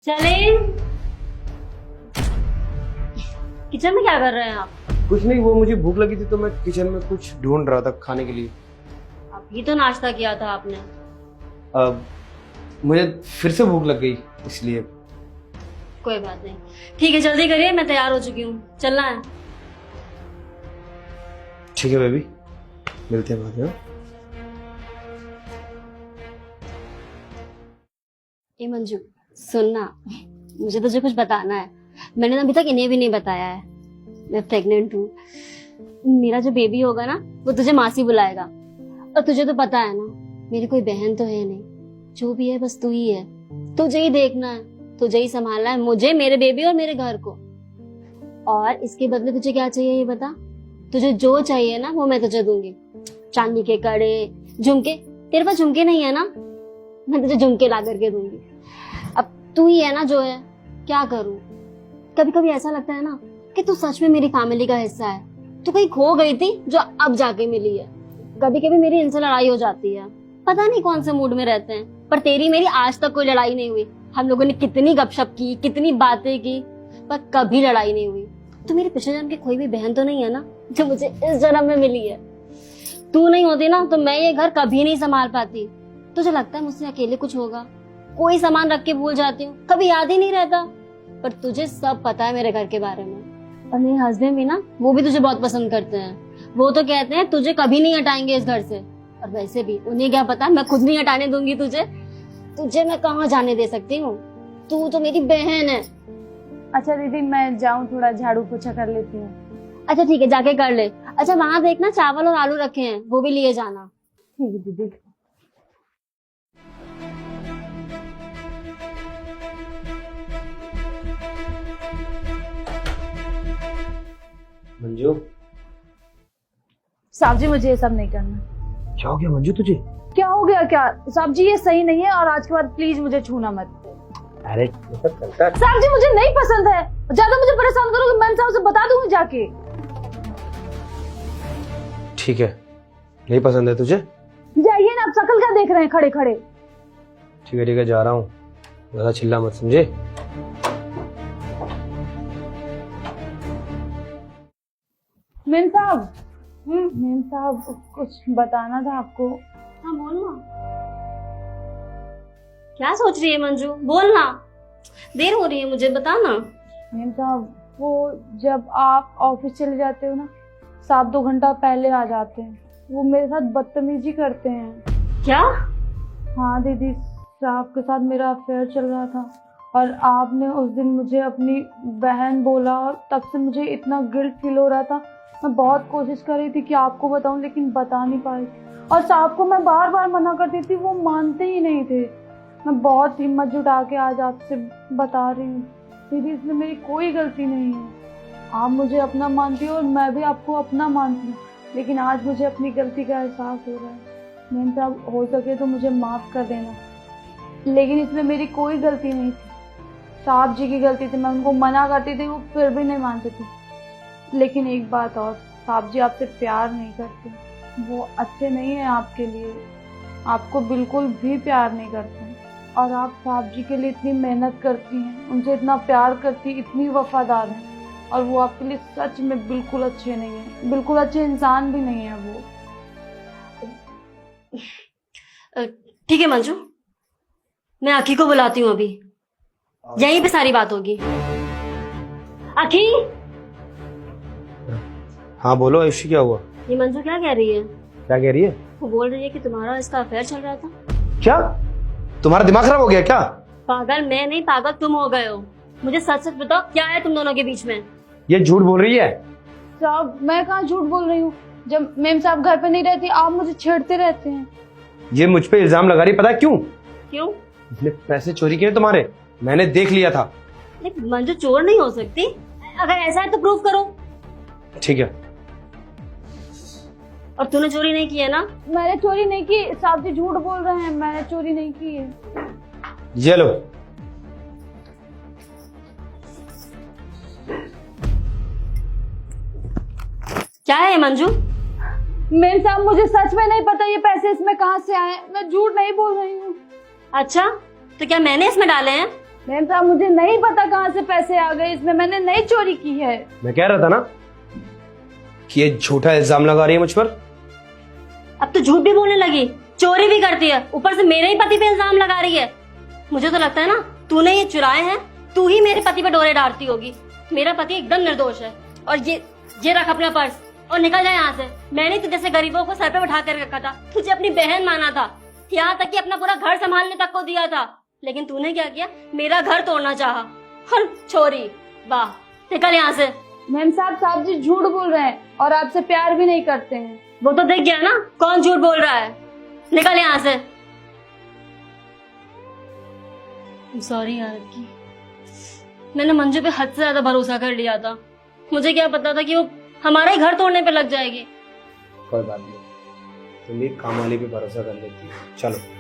चले। किचन में क्या कर रहे हैं आप? कुछ नहीं, वो मुझे भूख लगी थी तो मैं किचन में कुछ ढूंढ रहा था खाने के लिए। अभी तो नाश्ता किया था आपने। अब मुझे फिर से भूख लग गई इसलिए। कोई बात नहीं, ठीक है जल्दी करिए, मैं तैयार हो चुकी हूँ, चलना है। ठीक है बेबी, मिलते हैं बाद में। ए मंजू सुनना, मुझे तुझे कुछ बताना है। मैंने अभी तक इन्हें भी नहीं बताया है, मैं प्रेग्नेंट हूँ। मेरा जो बेबी होगा ना वो तुझे मासी बुलाएगा। और तुझे तो पता है ना, मेरी कोई बहन तो है नहीं, जो भी है बस तू ही है। तुझे ही देखना है, तुझे ही संभालना है, मुझे, मेरे बेबी और मेरे घर को। और इसके बदले तुझे क्या चाहिए ये बता। तुझे जो चाहिए ना वो मैं तुझे दूंगी। चांदी के कड़े, झुमके, तेरे पास झुमके नहीं है ना, मैं तुझे झुमके ला करके दूंगी। अब तू ही है ना जो है, क्या करूं। कभी कभी ऐसा लगता है ना कि तू सच में मेरी फैमिली का हिस्सा है। तू कहीं खो गई थी जो अब जाके मिली है। कभी कभी मेरी इनसे लड़ाई हो जाती है, पता नहीं कौन से मूड में रहते हैं, पर तेरी मेरी आज तक कोई लड़ाई नहीं हुई। हम लोगों ने कितनी गपशप की, कितनी बातें की, पर कभी लड़ाई नहीं हुई। तो मेरे पिछले जन्म की कोई भी बहन तो नहीं है ना जो मुझे इस जन्म में मिली है। तू नहीं होती ना तो मैं ये घर कभी नहीं संभाल पाती। तुझे लगता है मुझसे अकेले कुछ होगा? कोई सामान रख के भूल जाती हूँ, कभी याद ही नहीं रहता। पर तुझे सब पता है मेरे घर के बारे में। और मेरे हस्बैंड भी ना, वो भी तुझे बहुत पसंद करते हैं। वो तो कहते हैं तुझे कभी नहीं हटाएंगे इस घर से। और वैसे भी उन्हें क्या पता, मैं खुद नहीं हटाने दूंगी तुझे। तुझे मैं कहाँ जाने दे सकती हूँ, तू तो मेरी बहन है। अच्छा दीदी, मैं जाऊँ थोड़ा झाड़ू पोछा कर लेती हूँ। अच्छा ठीक है, जाके कर ले। अच्छा वहां देखना चावल और आलू रखे हैं, वो भी लिए जाना। ठीक है दीदी। मंजू, साहब जी मुझे ये सब नहीं करना। क्या हो गया मंजू तुझे? क्या हो गया क्या? साहब जी ये सही नहीं है, और आज के बाद प्लीज मुझे छूना मत। अरे साहब जी मुझे नहीं पसंद है, ज्यादा मुझे परेशान करोगे मैं साहब से बता दूंगी जाके। ठीक है, नहीं पसंद है तुझे? जाइए ना, आप शकल क्या देख रहे हैं खड़े खड़े। ठीक है जा रहा हूँ, ज्यादा चिल्ला मत, समझे? मेम साहब कुछ बताना था आपको। हाँ बोलना। क्या सोच रही है मंजू, बोलना। देर हो रही है, मुझे बताना। मेम साहब, वो जब आप ऑफिस चले जाते हो ना, साहब 2 घंटा पहले आ जाते हैं। वो मेरे साथ बदतमीजी करते हैं। क्या? हाँ दीदी, साहब के साथ मेरा अफेयर चल रहा था, और आपने उस दिन मुझे अपनी बहन बोला, और तब से मुझे इतना गिल्ट फील हो रहा था। मैं बहुत कोशिश कर रही थी कि आपको बताऊं, लेकिन बता नहीं पाई। और साहब को मैं बार बार मना करती थी, वो मानते ही नहीं थे। मैं बहुत हिम्मत जुटा के आज आपसे बता रही हूँ दीदी, इसमें मेरी कोई गलती नहीं है। आप मुझे अपना मानती हो और मैं भी आपको अपना मानती हूँ, लेकिन आज मुझे अपनी गलती का एहसास हो रहा है। मैम साहब, हो सके तो मुझे माफ़ कर देना, लेकिन इसमें मेरी कोई गलती नहीं थी। साहब जी की गलती थी। मैं उनको मना करती थी, वो फिर भी नहीं मानते थे। लेकिन एक बात और, साहब जी आपसे प्यार नहीं करते, वो अच्छे नहीं है आपके लिए, आपको बिल्कुल भी प्यार नहीं करते। और आप साहब जी के लिए इतनी मेहनत करती हैं, उनसे इतना प्यार करती, इतनी वफादार हैं, और वो आपके लिए सच में बिल्कुल अच्छे नहीं हैं, बिल्कुल अच्छे इंसान भी नहीं है वो। ठीक है मंजू, मैं आखी को बुलाती हूँ अभी, यहीं पे सारी बात होगी। आखी। हाँ बोलो आयुषी, क्या हुआ? ये मंजू क्या कह रही है? क्या कह रही है? वो बोल रही है कि तुम्हारा इसका अफेयर चल रहा था। क्या तुम्हारा दिमाग खराब हो गया क्या? पागल मैं नहीं, पागल तुम हो गए हो। मुझे सच सच बताओ, क्या है तुम दोनों के बीच में? ये झूठ बोल रही है। साहब मैं कहाँ झूठ बोल रही हूँ, जब मेम साहब घर पे नहीं रहती आप मुझे छेड़ते रहते हैं। ये मुझ पे इल्जाम लगा रही, पता है क्यों? क्यों? इसने पैसे चोरी किए तुम्हारे, मैंने देख लिया था। लेकिन मंजू चोर नहीं हो सकती, अगर ऐसा है तो प्रूफ करो। ठीक है। और तूने चोरी नहीं की है ना? मैंने चोरी नहीं की, साहब जी झूठ बोल रहे हैं, मैंने चोरी नहीं की है। ये लो। क्या है मंजू? मेम साहब मुझे सच में नहीं पता ये पैसे इसमें कहाँ से आए, मैं झूठ नहीं बोल रही हूँ। अच्छा तो क्या मैंने इसमें डाले हैं? मैम साहब मुझे नहीं पता कहाँ से पैसे आ गए इसमें, मैंने नहीं चोरी की है। मैं कह रहा था ना कि ये झूठा इल्जाम लगा रही है मुझ पर। अब तो झूठ भी बोलने लगी, चोरी भी करती है, ऊपर से मेरे ही पति पे इल्जाम लगा रही है। मुझे तो लगता है ना तूने ये चुराए हैं, तू ही मेरे पति पे डोरे डालती होगी। मेरा पति एकदम निर्दोष है। और ये रख अपना पर्स और निकल जाए यहाँ से। मैंने तुझे जैसे गरीबों को सर पे बैठा कर रखा था, तुझे अपनी बहन माना था, यहाँ तक कि अपना पूरा घर संभालने तक को दिया था, लेकिन तूने क्या किया, मेरा घर तोड़ना चाहा। और छोरी, वाह, निकल यहाँ से। मैम साहब जी झूठ बोल रहे हैं और आपसे प्यार भी नहीं करते हैं। वो तो देख गया ना कौन झूठ बोल रहा है। निकल यहाँ से। सॉरी यार की, मैंने मंजू पे हद से ज्यादा भरोसा कर लिया था। मुझे क्या पता था कि वो हमारा ही घर तोड़ने पे लग जाएगी। कोई बात नहीं, तुम भी काम वाली पे भरोसा कर लेती हो। चलो।